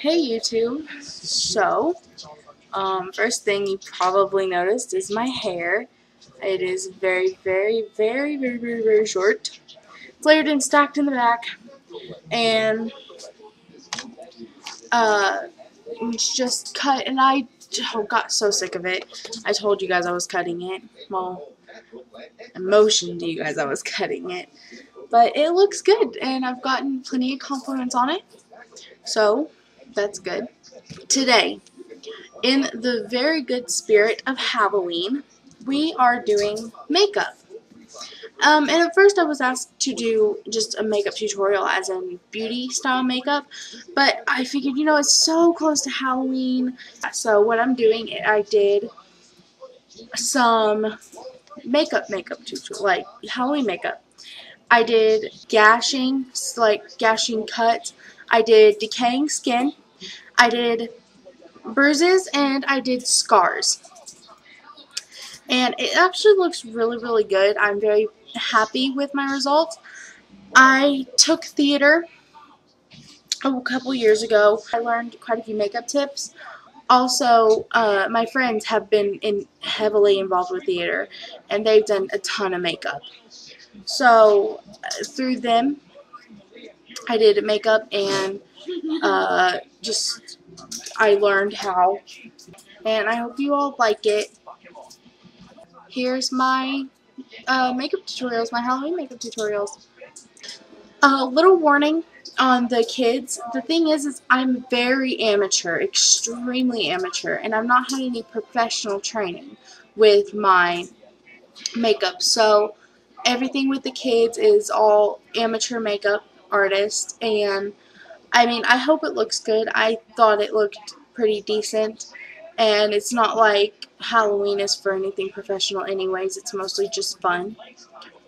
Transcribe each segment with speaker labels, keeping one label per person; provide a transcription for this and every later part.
Speaker 1: Hey YouTube. So, first thing you probably noticed is my hair. It is very short. Flared and stacked in the back. And, it's just cut, and I got so sick of it. I told you guys I was cutting it. Well, I motioned to you guys I was cutting it. But it looks good, and I've gotten plenty of compliments on it. So, that's good. Today, in the very good spirit of Halloween, we are doing makeup. And at first I was asked to do just a makeup tutorial as in beauty style makeup, but I figured, it's so close to Halloween. So what I'm doing, I did some makeup tutorial, like Halloween makeup. I did gashing, like gashing cuts. I did decaying skin. I did bruises, and I did scars. And it actually looks really good. I'm very happy with my results. I took theater a couple years ago. I learned quite a few makeup tips. Also, my friends have been heavily involved with theater, and they've done a ton of makeup. So, through them, I did makeup, and I learned how. And I hope you all like it. Here's my makeup tutorials, my Halloween makeup tutorials. Little warning on the kids. The thing is I'm very amateur, extremely amateur, and I'm not having any professional training with my makeup. So everything with the kids is all amateur makeup artists, and I mean, I hope it looks good. I thought it looked pretty decent, and it's not like Halloween is for anything professional anyways. It's mostly just fun.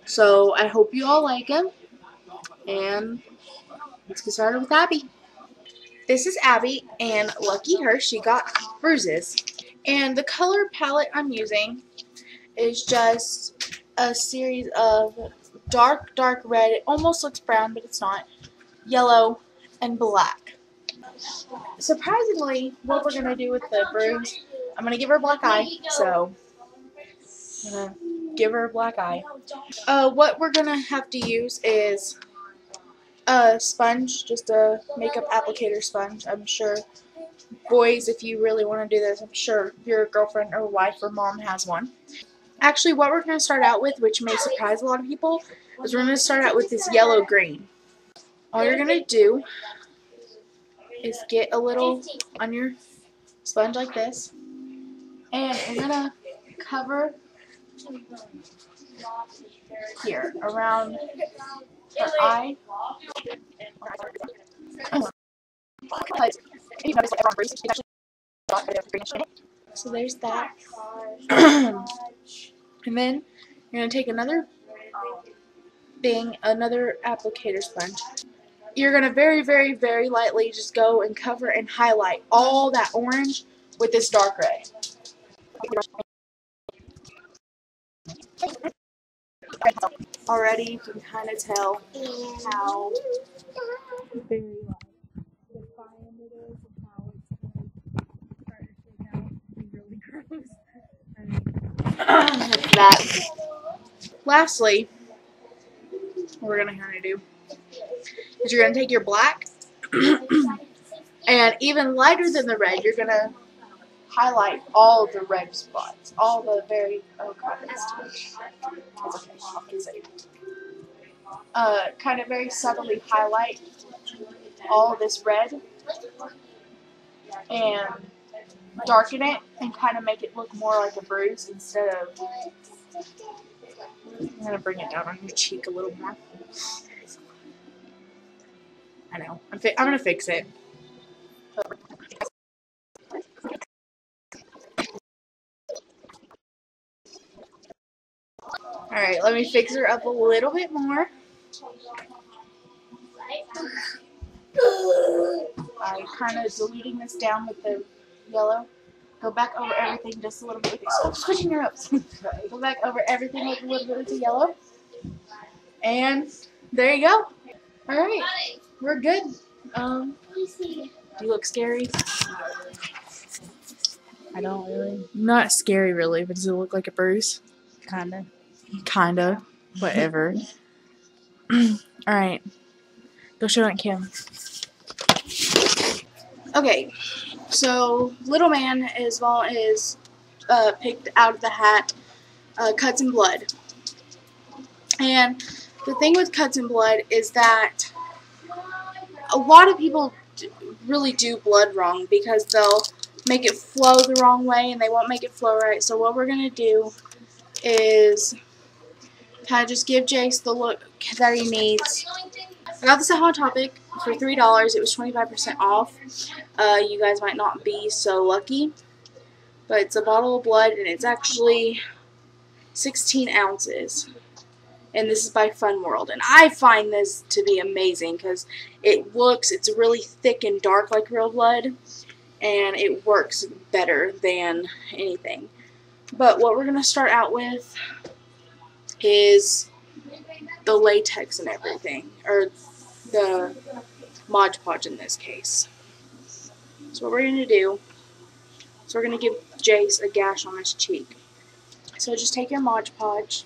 Speaker 1: So I hope you all like them, and let's get started with Abby. This is Abby, and lucky her, she got bruises. And the color palette I'm using is just a series of dark red. It almost looks brown, but it's not. Yellow and black. Surprisingly, what we're going to do with the bruise, I'm going to give her a black eye, so I'm going to give her a black eye. What we're going to have to use is a sponge, just a makeup applicator sponge. I'm sure, boys, if you really want to do this, I'm sure your girlfriend or wife or mom has one. Actually, what we're going to start out with, which may surprise a lot of people, is we're going to start out with this yellow-green. All you're going to do is get a little on your sponge like this, and you're going to cover here around her eye. So there's that. And then you're going to take another applicator sponge. You're going to very lightly just go and cover and highlight all that orange with this dark red. Already you can kind of tell how very defined it is and how it's going to start to shake out and be really gross. That. Lastly, what we're going to kind of do is you're going to take your black and even lighter than the red, you're going to highlight all the red spots, all the very, oh god, it's okay, I'll fix it. Kind of very subtly highlight all this red and darken it and kind of make it look more like a bruise instead of, I'm going to bring it down on your cheek a little more. I know, I'm going to fix it. Alright, let me fix her up a little bit more. I'm kind of diluting this down with the yellow. Go back over everything just a little bit with the, oh, switching your ropes. Go back over everything with a little bit of the yellow. And there you go. Alright, we're good. Do you look scary?
Speaker 2: I don't really.
Speaker 1: Not scary, really, but does it look like a bruise?
Speaker 2: Kinda.
Speaker 1: Kinda. Whatever. Alright. Go show Aunt Kim. Okay. So, little man is picked out of the hat Cuts and Blood. And the thing with Cuts and Blood is that a lot of people really do blood wrong because they'll make it flow the wrong way and they won't make it flow right. So what we're going to do is kind of just give Jace the look that he needs. I got this at Hot Topic for $3. It was 25% off. You guys might not be so lucky, but it's a bottle of blood and it's actually 16 ounces. And this is by Fun World. And I find this to be amazing because it's really thick and dark like real blood. And it works better than anything. But what we're going to start out with is the latex and everything. Or the Mod Podge in this case. So what we're going to do is we're going to give Jace a gash on his cheek. So just take your Mod Podge.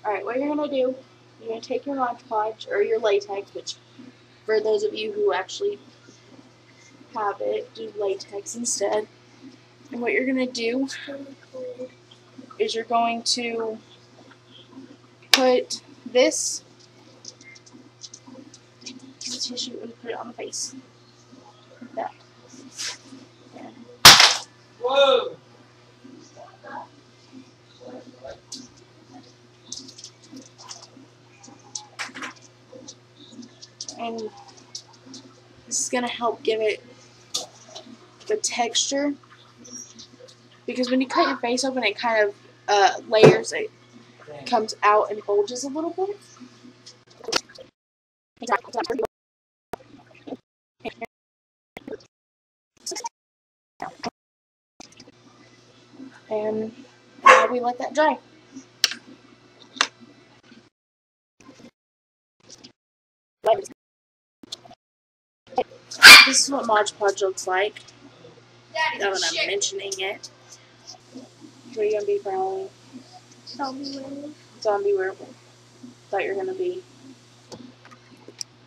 Speaker 1: Alright, what you're going to do, you're going to take your Mod Podge, or your latex, which for those of you who actually have it, do latex instead. And what you're going to do is you're going to put this tissue and put it on the face. Like that. And
Speaker 3: Whoa!
Speaker 1: and this is going to help give it the texture, because when you cut your face open it kind of layers, it comes out and bulges a little bit. And now we let that dry. This is what Mod Podge looks like. Now that I'm mentioning it. What are you going to be for Halloween?
Speaker 2: Zombie werewolf.
Speaker 1: Zombie werewolf. Thought you were going to be,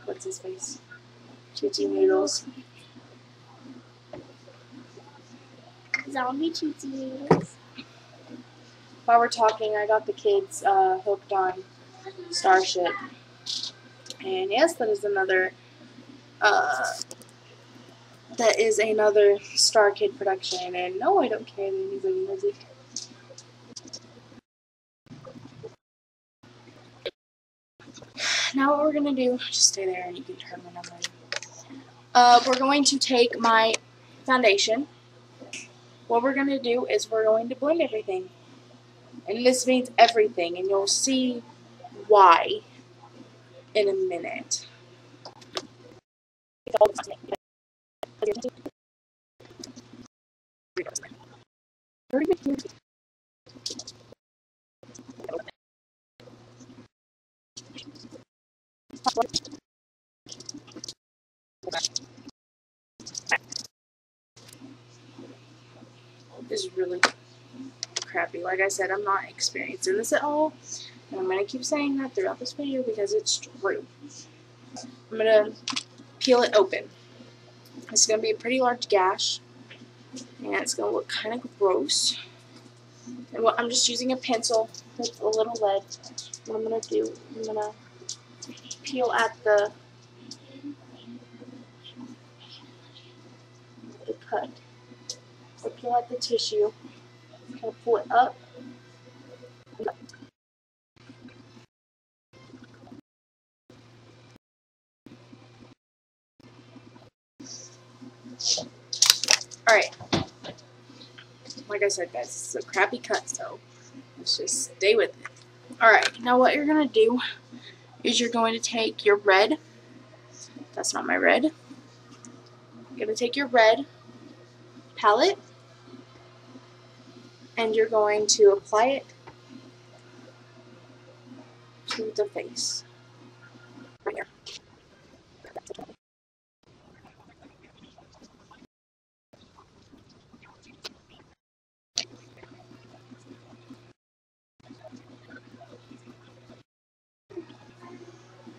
Speaker 1: what's his face? Tootsie Noodles.
Speaker 2: Zombie Tootsie Noodles.
Speaker 1: While we're talking, I got the kids hooked on Starship. And yes, that is another Star Kid production. And no, I don't carry the music. Now what we're going to do, just stay there and you can turn when I'm ready. We're going to take my foundation. What we're going to do is we're going to blend everything. And this means everything, and you'll see why in a minute. This is really crappy. Like I said, I'm not experienced in this at all. And I'm going to keep saying that throughout this video because it's true. I'm going to peel it open. It's going to be a pretty large gash. And it's going to look kind of gross. And what I'm just using a pencil with a little lead. What I'm going to do, I'm going to peel at the cut. So peel at the tissue. Kind of pull it up. Alright. Like I said, guys, this is a crappy cut, so let's just stay with it. Alright, now what you're going to do is you're going to take your red. That's not my red. You're going to take your red palette and you're going to apply it to the face. Right here.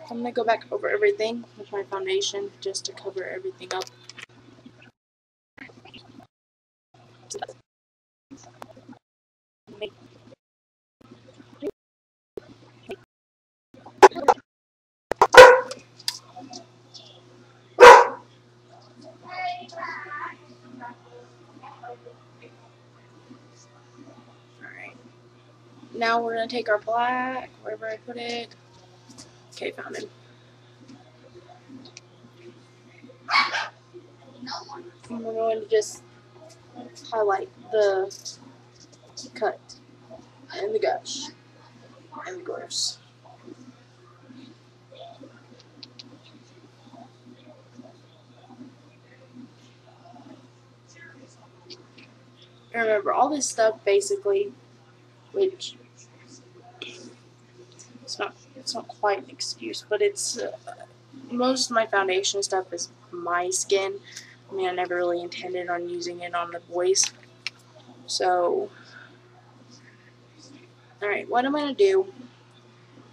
Speaker 1: I'm going to go back over everything with my foundation just to cover everything up. Alright. Now we're going to take our black, wherever I put it. Okay, found him. And we're going to just highlight the cut and the gush and the gross. And remember, all this stuff basically, which it's not quite an excuse, but it's most of my foundation stuff is my skin. I mean, I never really intended on using it on the boys. So, alright, what I'm going to do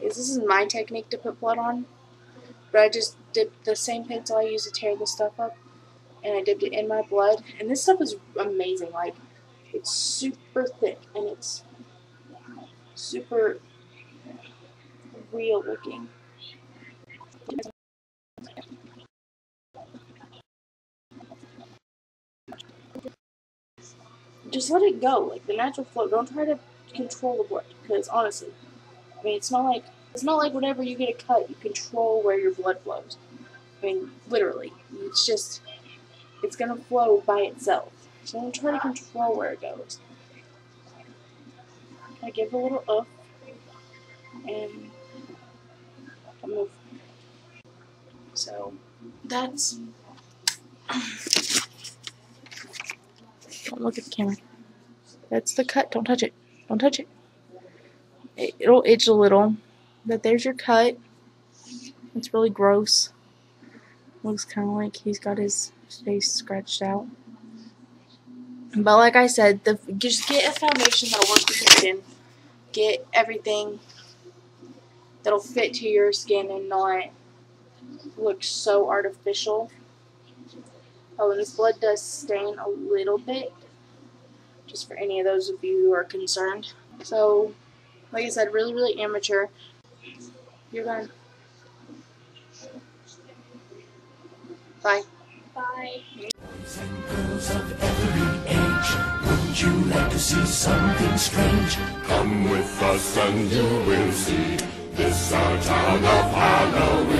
Speaker 1: is, this is my technique to put blood on, but I just dipped the same pencil I use to tear this stuff up, and I dipped it in my blood, and this stuff is amazing. Like, it's super thick, and it's super real looking. Just let it go, like the natural flow. Don't try to control the blood, because honestly, I mean, it's not like whenever you get a cut, you control where your blood flows. I mean, literally, it's gonna flow by itself. So don't try to control where it goes. I give a little up and move. So that's. Don't look at the camera. That's the cut. Don't touch it. Don't touch it. It'll itch a little. But there's your cut. It's really gross. Looks kind of like he's got his face scratched out. But like I said, just get a foundation that'll work with your skin. Get everything that'll fit to your skin and not look so artificial. Oh, and this blood does stain a little bit, just for any of those of you who are concerned. So, like I said, really, really amateur. You're done. Bye.
Speaker 2: Bye.
Speaker 4: Boys and girls of every age, wouldn't you like to see something strange? Come with us and you will see this our town of Halloween.